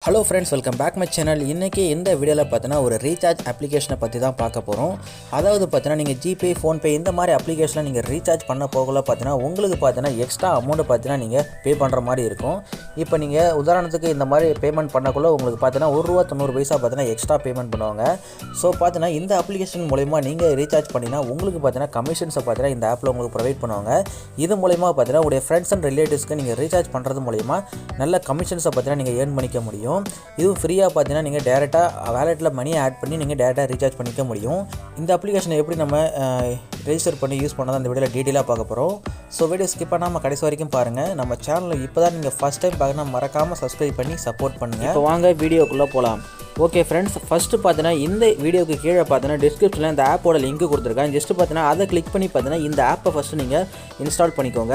Hello friends, welcome back my channel. இன்றைக்கி இந்த வீடியோவில் பார்த்தீங்கன்னா ஒரு ரீசார்ஜ் அப்ளிகேஷனை பற்றி தான் பார்க்க போகிறோம். அதாவது பார்த்தீங்கன்னா நீங்கள் ஜிபே, ஃபோன்பே இந்த மாதிரி அப்ளிகேஷனில் நீங்கள் ரீசார்ஜ் பண்ண போகல பார்த்தீங்கன்னா உங்களுக்கு பார்த்தீங்கன்னா எக்ஸ்ட்ரா அமௌண்ட்டு பார்த்தீங்கன்னா நீங்கள் பே பண்ணுற மாதிரி இருக்கும். இப்போ நீங்கள் உதாரணத்துக்கு இந்த மாதிரி பேமெண்ட் பண்ணக்குள்ளே உங்களுக்கு பார்த்தீங்கன்னா ₹1.90 பார்த்தீங்கன்னா எக்ஸ்ட்ரா பேமெண்ட் பண்ணுவாங்க. ஸோ பார்த்தீங்கன்னா இந்த அப்ளிகேஷன் மூலிமா நீங்கள் ரீசார்ஜ் பண்ணிங்கன்னா உங்களுக்கு பார்த்தீங்கன்னா கமிஷன்ஸை பார்த்தீங்கன்னா இந்த ஆப்பில் உங்களுக்கு ப்ரொவைட் பண்ணுவாங்க. இது மூலிமா பார்த்தீங்கன்னா உங்களுடைய ஃப்ரெண்ட்ஸ் அண்ட் ரிலேட்டிவ்ஸ்க்கு நீங்கள் ரீசார்ஜ் பண்ணுறது மூலிமா நல்ல கமிஷன்ஸை பார்த்தீங்கன்னா நீங்கள் ஏர்ன் பண்ணிக்க முடியும். இதுவும் ஃப்ரீயாக பார்த்தீங்கன்னா நீங்கள் டேரெக்டாக வேலெட்டில் மணியை ஆட் பண்ணி நீங்கள் டேரெக்டாக ரீசார்ஜ் பண்ணிக்க முடியும். இந்த அப்ளிகேஷனை எப்படி நம்ம ரெஜிஸ்டர் பண்ணி யூஸ் பண்ணதான் அந்த வீடியோவில் டீட்டெயிலாக பார்க்க போகிறோம். ஸோ வீடியோ ஸ்கிப் பண்ணாமல் கடைசி வரைக்கும் பாருங்கள். நம்ம சேனலில் இப்போ தான் நீங்கள் ஃபஸ்ட் டைம் பார்க்கணும் மறக்காமல் சப்ஸ்கிரைப் பண்ணி சப்போர்ட் பண்ணுங்கள். இப்போ வாங்க வீடியோக்குள்ளே போகலாம். ஓகே ஃப்ரெண்ட்ஸ், ஃபஸ்ட்டு பார்த்தீங்கன்னா இந்த வீடியோக்கு கீழே பார்த்தீங்கன்னா டிஸ்கிரிப்ஷனில் இந்த ஆப்போட லிங்க் கொடுத்துருக்கேன். ஜஸ்ட்டு பார்த்தீங்கன்னா அதை கிளிக் பண்ணி பார்த்தீங்கன்னா இந்த ஆப்பை ஃபஸ்ட்டு நீங்கள் இன்ஸ்டால் பண்ணிக்கோங்க.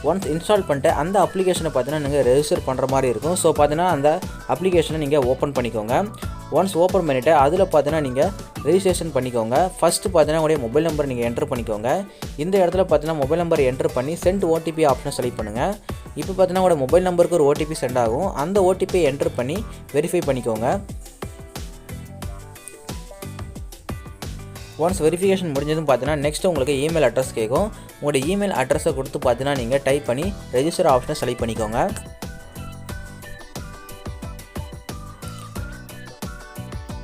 ஒன்ஸ் இன்ஸ்டால் பண்ணிட்டு அந்த அப்ளிகேஷனை பார்த்தீங்கன்னா நீங்கள் ரெஜிஸ்டர் பண்ணுற மாதிரி இருக்கும். ஸோ பார்த்தீங்கன்னா அந்த அப்ளிகேஷனை நீங்கள் ஓப்பன் பண்ணிக்கோங்க. ஒன்ஸ் ஓப்பன் பண்ணிவிட்டு அதில் பார்த்தீங்கன்னா நீங்கள் ரெஜிஸ்ட்ரேஷன் பண்ணிக்கோங்க. ஃபஸ்ட்டு பார்த்தீங்கன்னா உங்களுடைய மொபைல் நம்பர் நீங்கள் என்ட்ரு பண்ணிக்கோங்க. இந்த இடத்துல பார்த்தீங்கன்னா மொபைல் நம்பர் என்ட்ரு பண்ணி சென்ட் ஓடிபி ஆப்ஷனை செலக்ட் பண்ணுங்கள். இப்போ பார்த்தீங்கன்னா உங்களோட மொபைல் நம்பருக்கு ஒரு ஓடிபி சென்ட் ஆகும். அந்த ஓடிபியை என்ட்ரு பண்ணி வெரிஃபை பண்ணிக்கோங்க. ஒன்ஸ் வெரிஃபிகேஷன் முடிஞ்சதும் பார்த்தீங்கன்னா நெக்ஸ்ட் உங்களுக்கு இமெயில் அட்ரஸ் கேட்கும். உங்களோட இமெயில் அட்ரஸை கொடுத்து பார்த்தீங்கன்னா நீங்கள் டைப் பண்ணி ரெஜிஸ்டர் ஆப்ஷனை செலக்ட் பண்ணிக்கோங்க.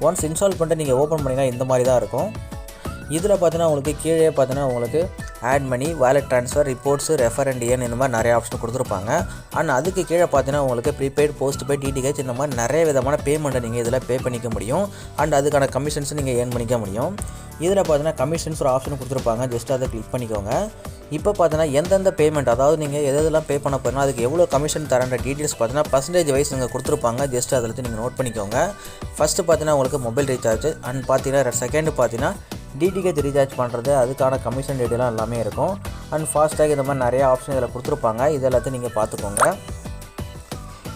ஒன்ஸ் இன்ஸ்டால் பண்ணிட்டு நீங்கள் ஓப்பன் பண்ணிங்கன்னா இந்த மாதிரி தான் இருக்கும். இதில் பார்த்தீங்கன்னா உங்களுக்கு கீழே பார்த்தீங்கன்னா உங்களுக்கு add money, wallet transfer, reports, refer and earn இந்த மாதிரி நிறைய ஆப்ஷன் கொடுத்துருப்பாங்க. அண்ட் அதுக்கு கீழே பார்த்தீங்கன்னா உங்களுக்கு ப்ரீபெய்ட், போஸ்ட்பெய்ட், டிடிஹெச் இந்த மாதிரி நிறைய விதமான பேமெண்ட்டை நீங்கள் இதில் பே பண்ணிக்க முடியும். அண்ட் அதுக்கான கமிஷன்ஸும் நீங்கள் ஏர்ன் பண்ணிக்க முடியும். இதில் பார்த்தீங்கன்னா கமிஷன்ஸ் ஒரு ஆப்ஷன் கொடுத்துருப்பாங்க. ஜஸ்ட் அதை கிளிக் பண்ணிக்கோங்க. இப்போ பார்த்தீங்கன்னா எந்தெந்த பேமெண்ட், அதாவது நீங்கள் எதெல்லாம் பே பண்ண போகிறீங்கன்னா அதுக்கு எவ்வளோ கமிஷன் தரேன்ற டீட்டெயில்ஸ் பார்த்தீங்கன்னா பர்சன்டேஜ் வைஸ் நீங்கள் கொடுத்துருப்பாங்க. ஜஸ்ட் அதில் நீங்கள் நோட் பண்ணிக்கோங்க. ஃபஸ்ட்டு பார்த்தீங்கன்னா உங்களுக்கு மொபைல் ரீசார்ஜ், அண்ட் பார்த்தீங்கன்னா செகண்டு பார்த்தீங்கன்னா டிடிஹெச் ரீசார்ஜ் பண்ணுறது, அதுக்கான கமிஷன் டீட்டெயிலாம் எல்லாமே இருக்கும். அண்ட் ஃபாஸ்டாக் இந்த மாதிரி நிறைய ஆப்ஷன் இதில் கொடுத்துருப்பாங்க. இது எல்லாத்தையும் நீங்கள் பார்த்துக்கோங்க.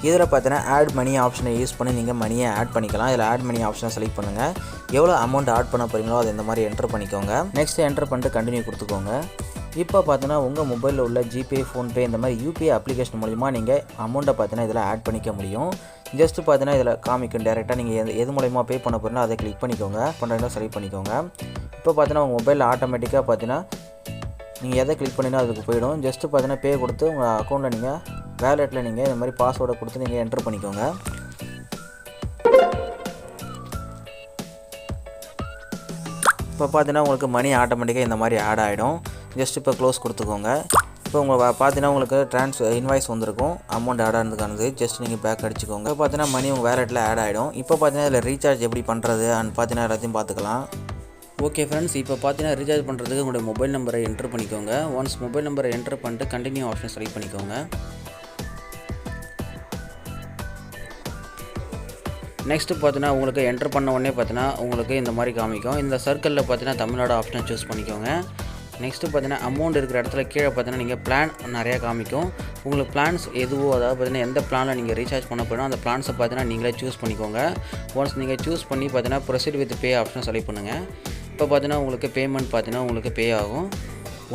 இதில் பார்த்தீங்கன்னா ஆட் மணி ஆப்ஷனை யூஸ் பண்ணி நீங்கள் மணியை ஆட் பண்ணிக்கலாம். இதில் ஆட் மணி ஆப்ஷனை செலக்ட் பண்ணுங்கள். எவ்வளோ அமௌண்ட் ஆட் பண்ண போகிறீங்களோ அதை இந்த மாதிரி என்ட்ரு பண்ணிக்கோங்க. நெக்ஸ்ட் என்ட்ரு பண்ணிட்டு கண்டினியூ கொடுத்துக்கோங்க. இப்போ பார்த்தீங்கன்னா உங்கள் மொபைலில் உள்ள ஜிபே, ஃபோன்பே இந்த மாதிரி யூபிஐ அப்ளிகேஷன் மூலிமா நீங்கள் அமௌண்ட்டை பார்த்தீங்கன்னா இதில் ஆட் பண்ணிக்க முடியும். ஜஸ்ட்டு பார்த்தீங்கன்னா இதில் காமிக்கும் டேரெக்டாக நீங்கள் எது மூலிமா பே பண்ண போகிறீங்களோ அதை கிளிக் பண்ணிக்கோங்க. பண்ணுறீங்களோ செலக்ட் பண்ணிக்கோங்க. இப்போ பார்த்தீங்கன்னா உங்கள் மொபைலில் ஆட்டோமேட்டிக்காக பார்த்தீங்கன்னா நீங்கள் எதை கிளிக் பண்ணினா அதுக்கு போயிடும். ஜஸ்ட்டு பார்த்தீங்கன்னா பே கொடுத்து உங்கள் அக்கௌண்ட்டில் நீங்கள் வேலெட்டில் நீங்கள் இந்த மாதிரி பாஸ்வேர்டை கொடுத்து நீங்கள் என்ட்ரு பண்ணிக்கோங்க. இப்போ பார்த்தீங்கன்னா உங்களுக்கு மணி ஆட்டோமேட்டிக்காக இந்த மாதிரி ஆட் ஆகிடும். ஜஸ்ட் இப்போ க்ளோஸ் கொடுத்துக்கோங்க. இப்போ உங்கள் பார்த்தீங்கன்னா உங்களுக்கு இன்வாய்ஸ் வந்திருக்கும் அமௌண்ட் ஆட் ஆனதுக்கானது. ஜஸ்ட் நீங்கள் பேக் அடிச்சுக்கோங்க. இப்போ பார்த்தீங்கன்னா மணி உங்கள் வேலெட்டில் ஆட் ஆகிடும். இப்போ பார்த்தீங்கன்னா இதில் ரீசார்ஜ் எப்படி பண்ணுறது அண்ட் பார்த்தீங்கன்னா எல்லாத்தையும் பார்த்துக்கலாம். ஓகே ஃப்ரெண்ட்ஸ், இப்போ பார்த்தீங்கன்னா ரீசார்ஜ் பண்ணுறதுக்கு உங்களுடைய மொபைல் நம்பரை என்ட்ரு பண்ணிக்கோங்க. ஒன்ஸ் மொபைல் நம்பரை என்ட்ரு பண்ணிட்டு கண்டினியூ ஆப்ஷன் செலக்ட் பண்ணிக்கோங்க. நெக்ஸ்ட்டு பார்த்தீங்கன்னா உங்களுக்கு என்ட்ரு பண்ண உடனே பார்த்தீங்கன்னா உங்களுக்கு இந்த மாதிரி காமிக்கும். இந்த சர்க்கிளில் பார்த்தீங்கன்னா தமிழ்நாடு ஆப்ஷனை சூஸ் பண்ணிக்கோங்க. நெக்ஸ்ட்டு பார்த்தீங்கன்னா அமௌண்ட் இருக்கிற இடத்துல கீழே பார்த்தீங்கன்னா நீங்கள் பிளான் நிறையா காமிக்கும். உங்களுக்கு பிளான்ஸ் எதுவோ, அதாவது பார்த்தீங்கன்னா எந்த பிளானில் நீங்கள் ரீசார்ஜ் பண்ண போகிறோம் அந்த பிளான்ஸை பார்த்தீங்கன்னா நீங்களே சூஸ் பண்ணிக்கோங்க. ஒன்ஸ் நீங்கள் சூஸ் பண்ணி பார்த்தீங்கன்னா ப்ரொசீட் வித் பே ஆப்ஷனை செலக்ட் பண்ணுங்கள். இப்போ பார்த்தீங்கன்னா உங்களுக்கு பேமெண்ட் பார்த்தீங்கன்னா உங்களுக்கு பே ஆகும்.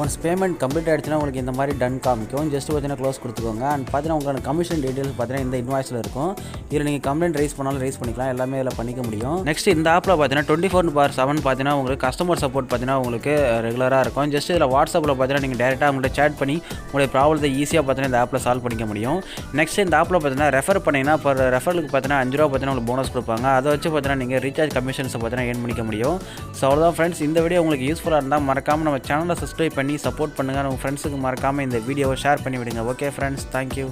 ஒன்ஸ் பேமெண்ட் கம்ப்ளீட் ஆகிடுச்சுன்னா உங்களுக்கு இந்த மாதிரி டன் காமிக்கும். ஜஸ்ட் பார்த்தீங்கன்னா க்ளோஸ் கொடுத்துக்கோங்க. அண்ட் பார்த்தீங்கன்னா உங்களோட கமிஷன் டீட்டெயில்ஸ் பார்த்தீங்கன்னா இந்த இன்வாய்ஸில் இருக்கும். இதில் நீங்கள் கம்ப்ளைண்ட் ரைஸ் பண்ணாலும் ரைஸ் பண்ணிக்கலாம். எல்லாமே இதில் பண்ணிக்க முடியும். நெக்ஸ்ட் இந்த ஆப்பில் பார்த்தீங்கன்னா 24/7 பார்த்தீங்கன்னா உங்களுக்கு கஸ்டமர் சப்போர்ட் பார்த்தீங்கன்னா உங்களுக்கு ரெகுலராக இருக்கும். ஜஸ்ட் இதில் வாட்ஸ்அப்பில் பார்த்தீங்கன்னா நீங்கள் டேரெக்டாக உங்கள்கிட்ட சேட் பண்ணி உங்களுடைய ப்ராப்ளத்தை ஈஸியாக பார்த்தீங்கன்னா இந்த ஆப்பில் சால்வ் பண்ணிக்க முடியும். நெக்ஸ்ட் இந்த ஆப்பில் பார்த்தீங்கன்னா ரெஃபர் பண்ணிங்கன்னா இப்போ ரெஃபருக்கு பார்த்தீங்கன்னா ₹5 பார்த்தீங்கன்னா உங்களுக்கு போனஸ் கொடுப்பாங்க. அதை வச்சு பார்த்தீங்கன்னா நீங்கள் ரீசார்ஜ் கமிஷன்ஸை பார்த்தீங்கன்னா ஏர்ன் பண்ணிக்க முடியும். ஸோ அவ்வளோதான் ஃப்ரெண்ட்ஸ், இந்த வீடியோ உங்களுக்கு யூஸ்ஃபுல்லாக இருந்தால் மறக்காமல் நம்ம சேனலை சப்ஸ்கிரைப் பண்ணி சப்போர்ட் பண்ணுங்கள். உங்கள் ஃப்ரெண்ட்ஸுக்கு மறக்காமல் இந்த வீடியோவை ஷேர் பண்ணி விடுங்க. Okay friends, thank you.